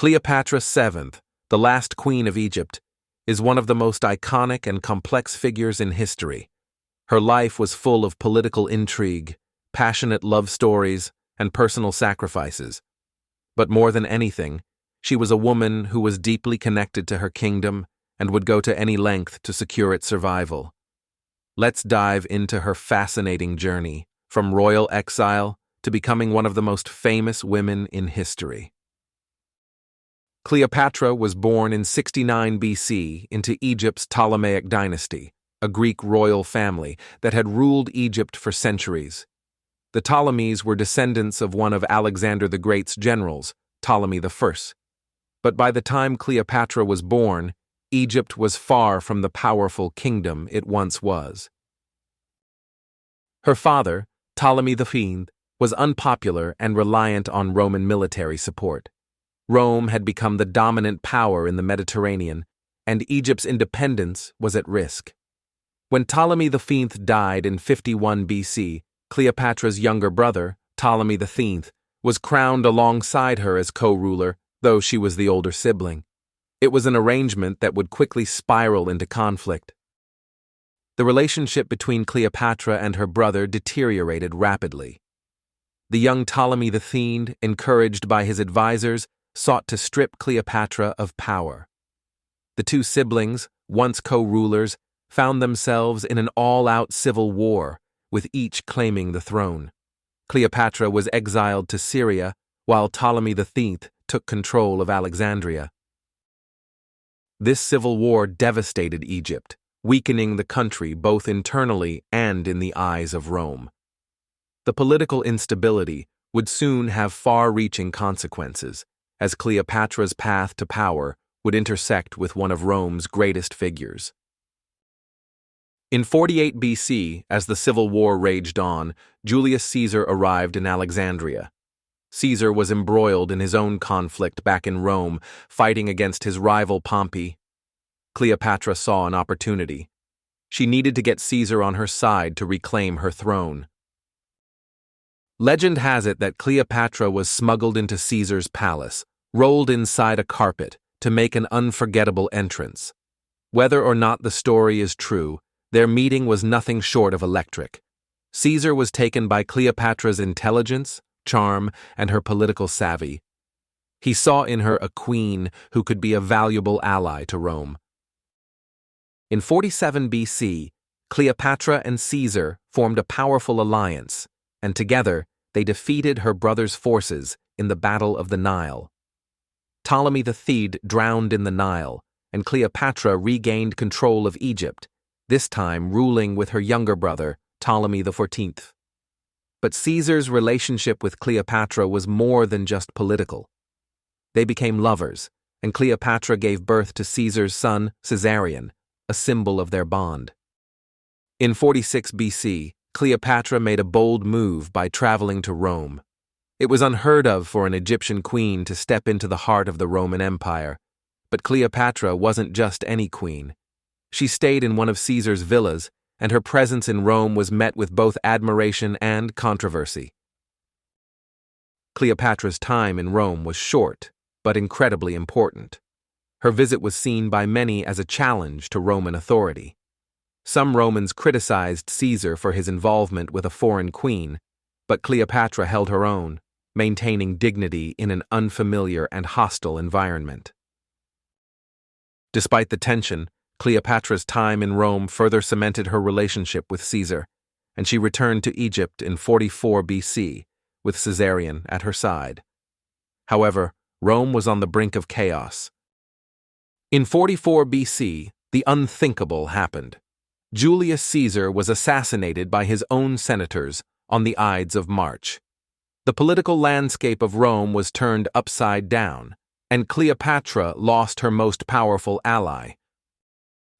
Cleopatra VII, the last queen of Egypt, is one of the most iconic and complex figures in history. Her life was full of political intrigue, passionate love stories, and personal sacrifices. But more than anything, she was a woman who was deeply connected to her kingdom and would go to any length to secure its survival. Let's dive into her fascinating journey, from royal exile to becoming one of the most famous women in history. Cleopatra was born in 69 BC into Egypt's Ptolemaic dynasty, a Greek royal family that had ruled Egypt for centuries. The Ptolemies were descendants of one of Alexander the Great's generals, Ptolemy I. But by the time Cleopatra was born, Egypt was far from the powerful kingdom it once was. Her father, Ptolemy V, was unpopular and reliant on Roman military support. Rome had become the dominant power in the Mediterranean, and Egypt's independence was at risk. When Ptolemy V died in 51 BC, Cleopatra's younger brother, Ptolemy X, was crowned alongside her as co-ruler, though she was the older sibling. It was an arrangement that would quickly spiral into conflict. The relationship between Cleopatra and her brother deteriorated rapidly. The young Ptolemy X, encouraged by his advisors, sought to strip Cleopatra of power. The two siblings, once co-rulers, found themselves in an all-out civil war, with each claiming the throne. Cleopatra was exiled to Syria, while Ptolemy X took control of Alexandria. This civil war devastated Egypt, weakening the country both internally and in the eyes of Rome. The political instability would soon have far-reaching consequences, as Cleopatra's path to power would intersect with one of Rome's greatest figures. In 48 BC, as the civil war raged on, Julius Caesar arrived in Alexandria. Caesar was embroiled in his own conflict back in Rome, fighting against his rival Pompey. Cleopatra saw an opportunity. She needed to get Caesar on her side to reclaim her throne. Legend has it that Cleopatra was smuggled into Caesar's palace, rolled inside a carpet, to make an unforgettable entrance. Whether or not the story is true, their meeting was nothing short of electric. Caesar was taken by Cleopatra's intelligence, charm, and her political savvy. He saw in her a queen who could be a valuable ally to Rome. In 47 BC, Cleopatra and Caesar formed a powerful alliance, and together they defeated her brother's forces in the Battle of the Nile. Ptolemy the Third drowned in the Nile, and Cleopatra regained control of Egypt, this time ruling with her younger brother, Ptolemy XIV. But Caesar's relationship with Cleopatra was more than just political. They became lovers, and Cleopatra gave birth to Caesar's son, Caesarion, a symbol of their bond. In 46 BC, Cleopatra made a bold move by traveling to Rome. It was unheard of for an Egyptian queen to step into the heart of the Roman Empire, but Cleopatra wasn't just any queen. She stayed in one of Caesar's villas, and her presence in Rome was met with both admiration and controversy. Cleopatra's time in Rome was short, but incredibly important. Her visit was seen by many as a challenge to Roman authority. Some Romans criticized Caesar for his involvement with a foreign queen, but Cleopatra held her own, maintaining dignity in an unfamiliar and hostile environment. Despite the tension, Cleopatra's time in Rome further cemented her relationship with Caesar, and she returned to Egypt in 44 BC, with Caesarion at her side. However, Rome was on the brink of chaos. In 44 BC, the unthinkable happened. Julius Caesar was assassinated by his own senators on the Ides of March. The political landscape of Rome was turned upside down, and Cleopatra lost her most powerful ally.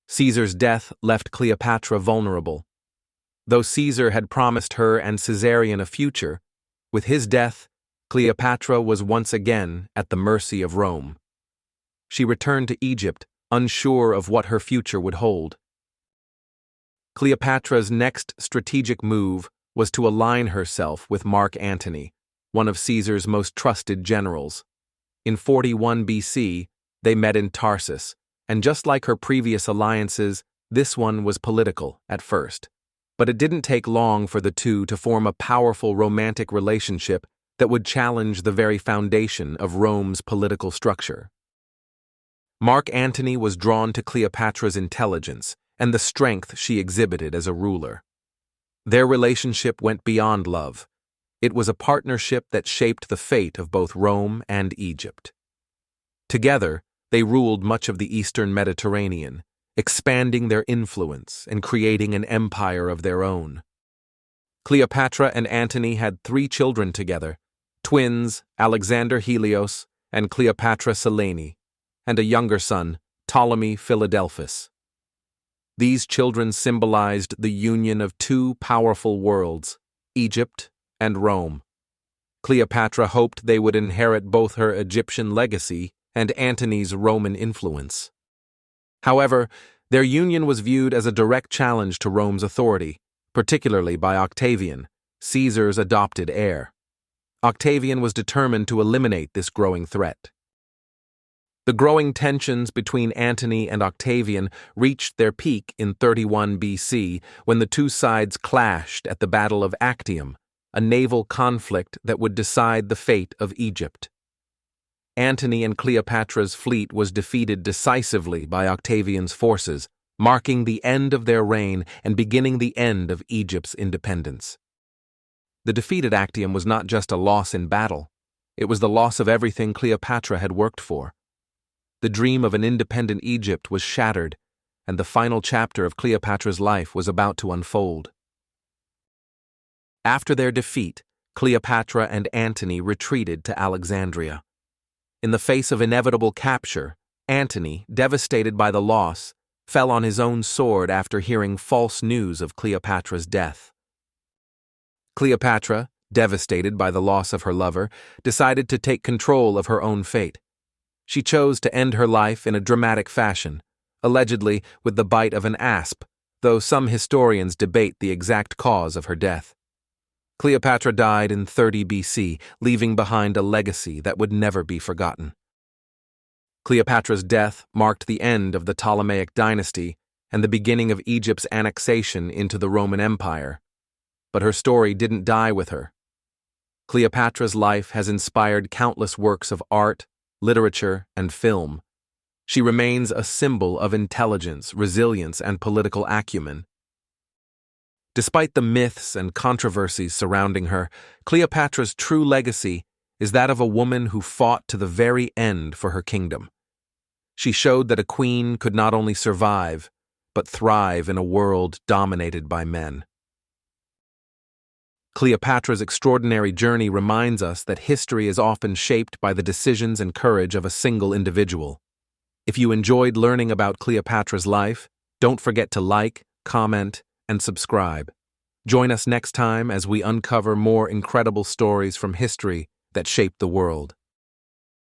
Caesar's death left Cleopatra vulnerable. Though Caesar had promised her and Caesarion a future, with his death, Cleopatra was once again at the mercy of Rome. She returned to Egypt, unsure of what her future would hold. Cleopatra's next strategic move was to align herself with Antony, one of Caesar's most trusted generals. In 41 BC, they met in Tarsus, and just like her previous alliances, this one was political at first. But it didn't take long for the two to form a powerful romantic relationship that would challenge the very foundation of Rome's political structure. Mark Antony was drawn to Cleopatra's intelligence and the strength she exhibited as a ruler. Their relationship went beyond love. It was a partnership that shaped the fate of both Rome and Egypt. Together, they ruled much of the eastern Mediterranean, expanding their influence and creating an empire of their own. Cleopatra and Antony had 3 children together, twins Alexander Helios and Cleopatra Selene, and a younger son, Ptolemy Philadelphus. These children symbolized the union of 2 powerful worlds, Egypt and Rome. Cleopatra hoped they would inherit both her Egyptian legacy and Antony's Roman influence. However, their union was viewed as a direct challenge to Rome's authority, particularly by Octavian, Caesar's adopted heir. Octavian was determined to eliminate this growing threat. The growing tensions between Antony and Octavian reached their peak in 31 BC when the two sides clashed at the Battle of Actium, a naval conflict that would decide the fate of Egypt. Antony and Cleopatra's fleet was defeated decisively by Octavian's forces, marking the end of their reign and beginning the end of Egypt's independence. The defeat at Actium was not just a loss in battle, it was the loss of everything Cleopatra had worked for. The dream of an independent Egypt was shattered, and the final chapter of Cleopatra's life was about to unfold. After their defeat, Cleopatra and Antony retreated to Alexandria. In the face of inevitable capture, Antony, devastated by the loss, fell on his own sword after hearing false news of Cleopatra's death. Cleopatra, devastated by the loss of her lover, decided to take control of her own fate. She chose to end her life in a dramatic fashion, allegedly with the bite of an asp, though some historians debate the exact cause of her death. Cleopatra died in 30 BC, leaving behind a legacy that would never be forgotten. Cleopatra's death marked the end of the Ptolemaic dynasty and the beginning of Egypt's annexation into the Roman Empire. But her story didn't die with her. Cleopatra's life has inspired countless works of art, literature, and film. She remains a symbol of intelligence, resilience, and political acumen. Despite the myths and controversies surrounding her, Cleopatra's true legacy is that of a woman who fought to the very end for her kingdom. She showed that a queen could not only survive, but thrive in a world dominated by men. Cleopatra's extraordinary journey reminds us that history is often shaped by the decisions and courage of a single individual. If you enjoyed learning about Cleopatra's life, don't forget to like, comment, and subscribe. Join us next time as we uncover more incredible stories from history that shaped the world.